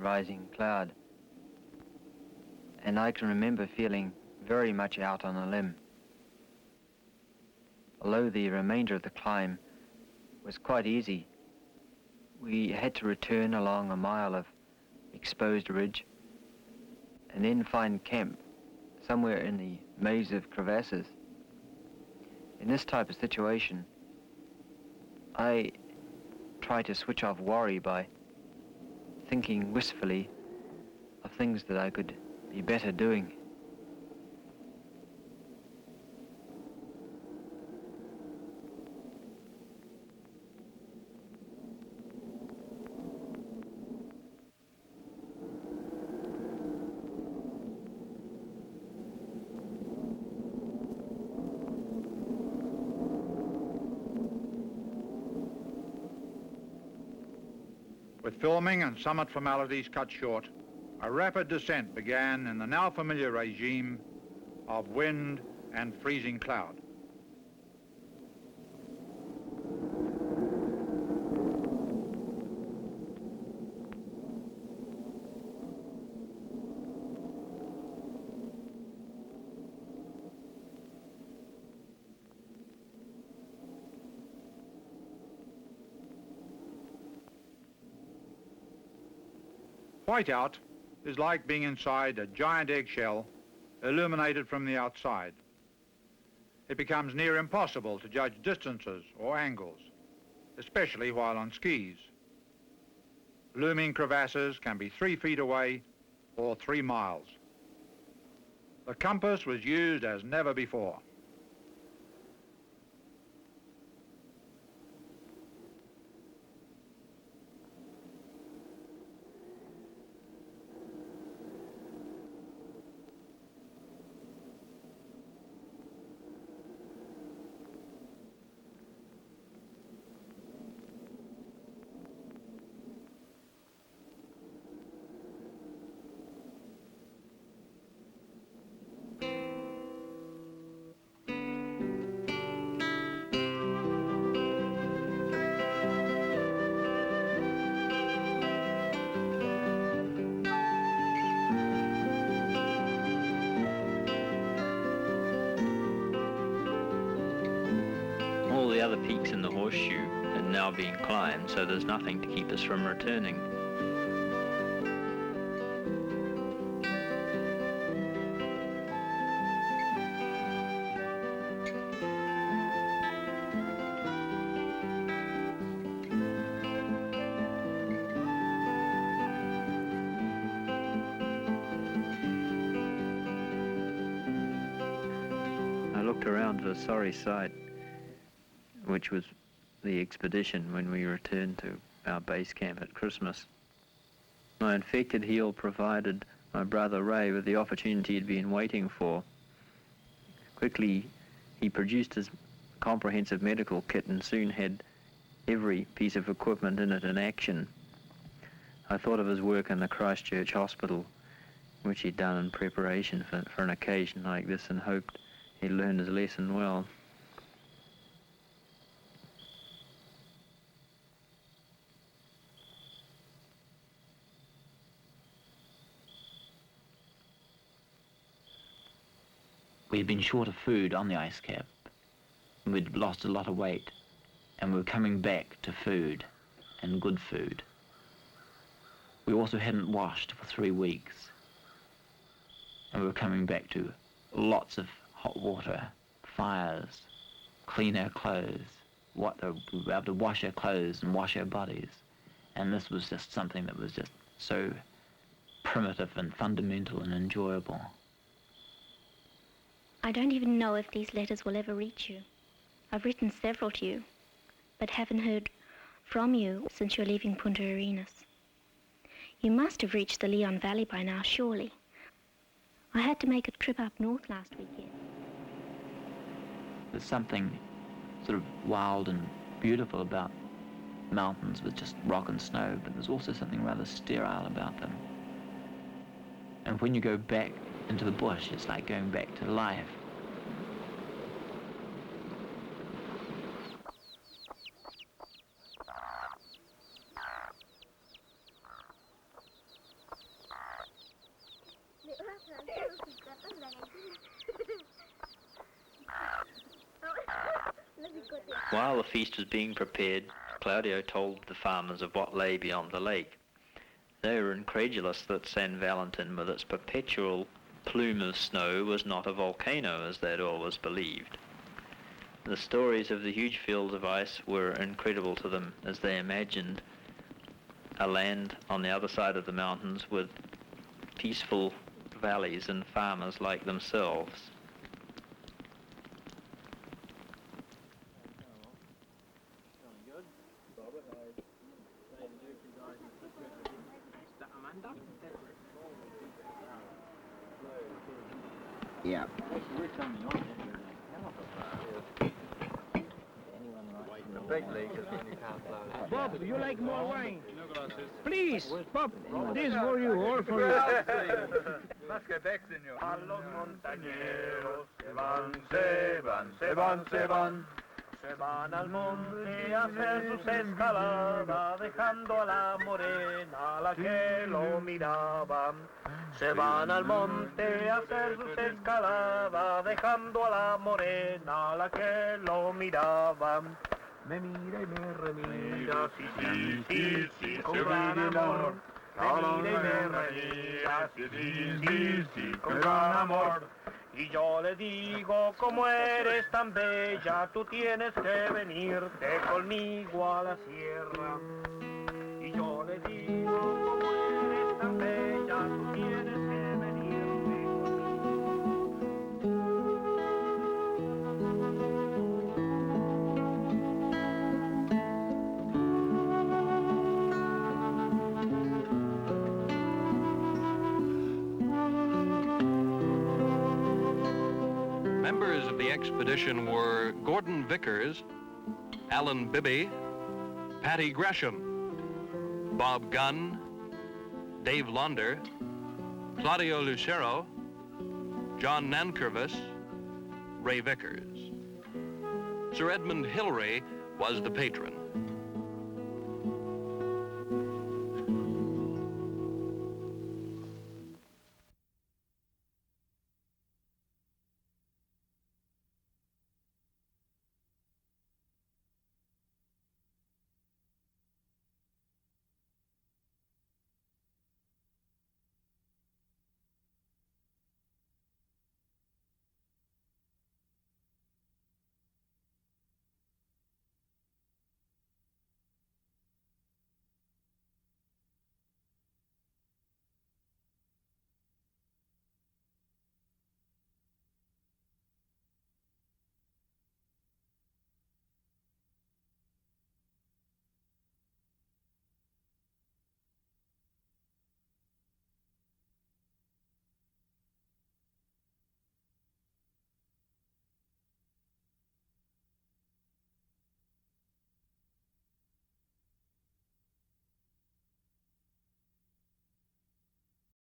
rising cloud. And I can remember feeling very much out on a limb. Although the remainder of the climb was quite easy, we had to return along a mile of exposed ridge and then find camp somewhere in the maze of crevasses. In this type of situation, I try to switch off worry by thinking wistfully of things that I could be better doing. With filming and summit formalities cut short, a rapid descent began in the now familiar regime of wind and freezing cloud. Whiteout is like being inside a giant eggshell illuminated from the outside. It becomes near impossible to judge distances or angles, especially while on skis. Looming crevasses can be 3 feet away or 3 miles. The compass was used as never before. All the other peaks in the horseshoe are now being climbed, so there's nothing to keep us from returning. I looked around for a sorry sight, which was the expedition when we returned to our base camp at Christmas. My infected heel provided my brother Ray with the opportunity he'd been waiting for. Quickly, he produced his comprehensive medical kit and soon had every piece of equipment in it in action. I thought of his work in the Christchurch hospital, which he'd done in preparation for an occasion like this, and hoped he'd learned his lesson well. We'd been short of food on the ice cap. We'd lost a lot of weight, and we were coming back to food, and good food. We also hadn't washed for 3 weeks, and we were coming back to lots of hot water, fires, clean our clothes, we were able to wash our clothes and wash our bodies, and this was just something that was just so primitive and fundamental and enjoyable. I don't even know if these letters will ever reach you. I've written several to you, but haven't heard from you since you're leaving Punta Arenas. You must have reached the Leon Valley by now, surely. I had to make a trip up north last weekend. There's something sort of wild and beautiful about mountains with just rock and snow, but there's also something rather sterile about them. And when you go back into the bush, it's like going back to life. While the feast was being prepared, Claudio told the farmers of what lay beyond the lake. They were incredulous that San Valentin, with its perpetual plume of snow, was not a volcano, as they'd always believed. The stories of the huge fields of ice were incredible to them, as they imagined a land on the other side of the mountains with peaceful valleys and farmers like themselves. Yeah. The big league is when you can't blow it. Bob, you like more wine? Please, Bob, this for you, all for you. Más que bec, señor. A los montañeros se van, se van, se van, se van. Se van al monte a hacer sus escaladas, dejando a la morena a la que lo miraba. Se van al monte a hacer sus escaladas, dejando a la morena a la que lo miraba. Me mira y me remira, sí, sí, sí, sí, con gran amor. Me mira y me remira, sí, sí, sí, sí, con gran amor. Y yo le digo, como eres tan bella, tú tienes que venirte conmigo a la sierra. Y yo le digo, como eres tan bella, tú tienes que venirte Members of the expedition were Gordon Vickers, AlanBibby, Paddy Gresham, Bob Gunn, Dave Launder, Claudio Lucero, John Nankervis, Ray Vickers. Sir Edmund Hillary was the patron.